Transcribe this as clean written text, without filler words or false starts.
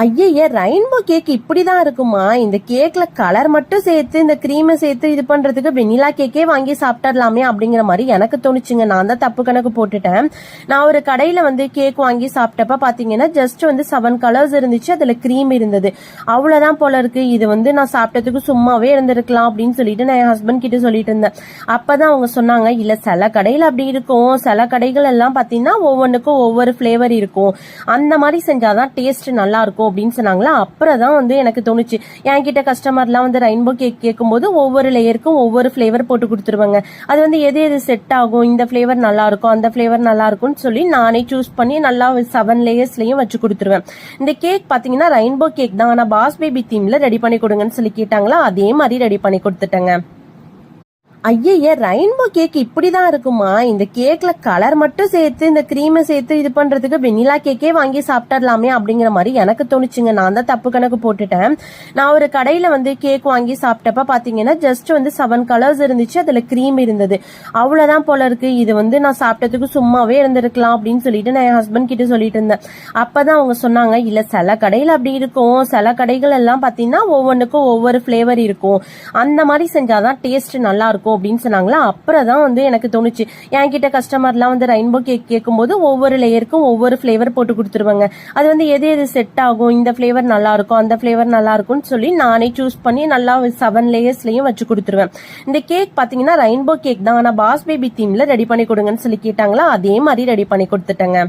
ஐயய்ய! Rainbow cake இப்படிதான் இருக்குமா? இந்த கேக்ல கலர் மட்டும் சேர்த்து இந்த கிரீமை சேர்த்து இது பண்றதுக்கு வெண்ணிலா கேக்கே வாங்கி சாப்பிடலாமே அப்படிங்கிற மாதிரி எனக்கு தோணுச்சுங்க. நான் தான் தப்பு கணக்கு போட்டுட்டேன். நான் ஒரு கடையில கேக் வாங்கி சாப்பிட்டப்ப பாத்தீங்கன்னா ஜஸ்ட் 7 கலர்ஸ் இருந்துச்சு, அதுல கிரீம் இருந்தது. அவ்வளவுதான் போல இருக்கு. இது நான் சாப்பிட்டதுக்கு சும்மாவே இருந்திருக்கலாம் அப்படின்னு சொல்லிட்டு நான் என் ஹஸ்பண்ட் கிட்ட சொல்லிட்டு இருந்தேன். அப்பதான் அவங்க சொன்னாங்க, இல்ல சில கடையில அப்படி இருக்கும், சில கடைகள் எல்லாம் பாத்தீங்கன்னா ஒவ்வொன்றுக்கும் ஒவ்வொரு பிளேவர் இருக்கும், அந்த மாதிரி செஞ்சாதான் டேஸ்ட் நல்லா இருக்கும் அப்படின்னு சொன்னாங்களா. அப்புறம் தான் எனக்கு தோணுச்சு, என்கிட்ட கஸ்டமர்லாம் ரெயின்போ கேக் கேட்கும்போது ஒவ்வொரு லேயருக்கும் ஒவ்வொரு ஃபிளேவர் போட்டு கொடுத்துருவாங்க. அது எது எது செட் ஆகும், இந்த ஃபிளேவர் நல்லா இருக்கும், அந்த ஃபிளேவர் நல்லா இருக்கும்னு சொல்லி நானே சூஸ் பண்ணி நல்லா 7 லேயர்ஸ்லயும் வச்சு கொடுத்துருவேன். இந்த கேக் பாத்தீங்கன்னா ரெயின்போ கேக் தான், ஆனா பாஸ் பேபி தீம்ல ரெடி பண்ணி கொடுங்கன்னு சொல்லி கேட்டாங்களா, அதே மாதிரி ரெடி பண்ணி கொடுத்துட்டேங்க. ஐயய்ய! ரெயின்போ கேக் இப்படிதான் இருக்குமா? இந்த கேக்ல கலர் மட்டும் சேர்த்து இந்த கிரீமை சேர்த்து இது பண்றதுக்கு வெண்ணிலா கேக்கே வாங்கி சாப்பிடலாமே அப்படிங்கிற மாதிரி எனக்கு தோணுச்சுங்க. நான் தான் தப்பு கணக்கு போட்டுட்டேன். நான் ஒரு கடையில கேக் வாங்கி சாப்பிட்டப்ப பாத்தீங்கன்னா ஜஸ்ட் 7 கலர்ஸ் இருந்துச்சு, அதுல கிரீம் இருந்தது. அவ்வளவுதான் போல இருக்கு. இது நான் சாப்பிட்டதுக்கு சும்மாவே இருந்திருக்கலாம் அப்படின்னு சொல்லிட்டு நான் என் ஹஸ்பண்ட் கிட்ட சொல்லிட்டு இருந்தேன். அப்பதான் அவங்க சொன்னாங்க, இல்ல சில கடையில அப்படி இருக்கும், சில கடைகள் எல்லாம் பாத்தீங்கன்னா ஒவ்வொன்றுக்கும் ஒவ்வொரு பிளேவர் இருக்கும், அந்த மாதிரி செஞ்சாதான் டேஸ்ட் நல்லா இருக்கும் அப்படின்னு சொன்னாங்களா. அப்புறம் தான் எனக்கு தோணுச்சு, என்கிட்ட கஸ்டமர்லாம் ரெயின்போ கேக் கேட்கும்போது ஒவ்வொரு லேயருக்கும் ஒவ்வொரு ஃபிளேவர் போட்டு கொடுத்துருவாங்க. அது எது எது செட் ஆகும், இந்த ஃபிளேவர் நல்லா இருக்கும், அந்த ஃபிளேவர் நல்லா இருக்கும்னு சொல்லி நானே சூஸ் பண்ணி நல்லா 7 லேயர்ஸ்லயும் வச்சு கொடுத்துருவேன். இந்த கேக் பாத்தீங்கன்னா ரெயின்போ கேக் தான், ஆனா பாஸ் பேபி தீம்ல ரெடி பண்ணி கொடுங்கன்னு சொல்லி கேட்டாங்களா, அதே மாதிரி ரெடி பண்ணி கொடுத்துட்டேங்க.